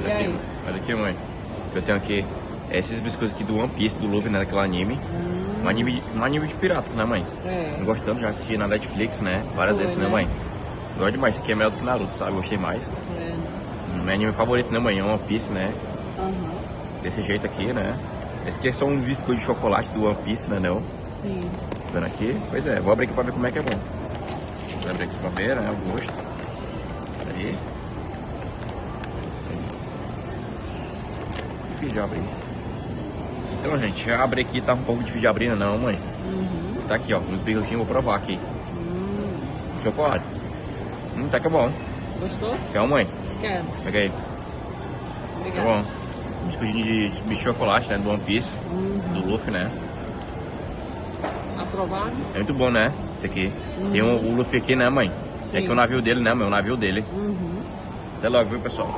Olha aqui, olha aqui, mãe. Eu tenho aqui esses biscoitos aqui do One Piece, do Luffy, né? Daquele anime. Um anime de piratas, né, mãe? É. Eu gostando, já assisti na Netflix, né? Várias vezes, né, mãe? Gosto demais. Esse aqui é melhor do que Naruto, sabe? Gostei mais. Meu anime favorito, né, mãe? É One Piece, né? Desse jeito aqui, né? Esse aqui é só um biscoito de chocolate do One Piece, né, não? Sim. Tá vendo aqui? Pois é, vou abrir aqui pra ver como é que é bom. Vou abrir aqui pra ver, né? O gosto. Aí. Difícil de abrir. Então, gente, já abri aqui, tá um pouco difícil de abrir, né, não, mãe? Tá aqui, ó, uns biscoitinhos, vou provar aqui. Chocolate. Tá que é bom. Gostou? Quer, mãe? Quero. Pega aí. Obrigada. Tá bom. Biscoitinho de chocolate, né, do One Piece, do Luffy, né? Aprovado? É muito bom, né? Esse aqui. Tem o Luffy aqui, né, mãe? Esse aqui é o navio dele, né, mãe? O navio dele. Até logo, viu, pessoal?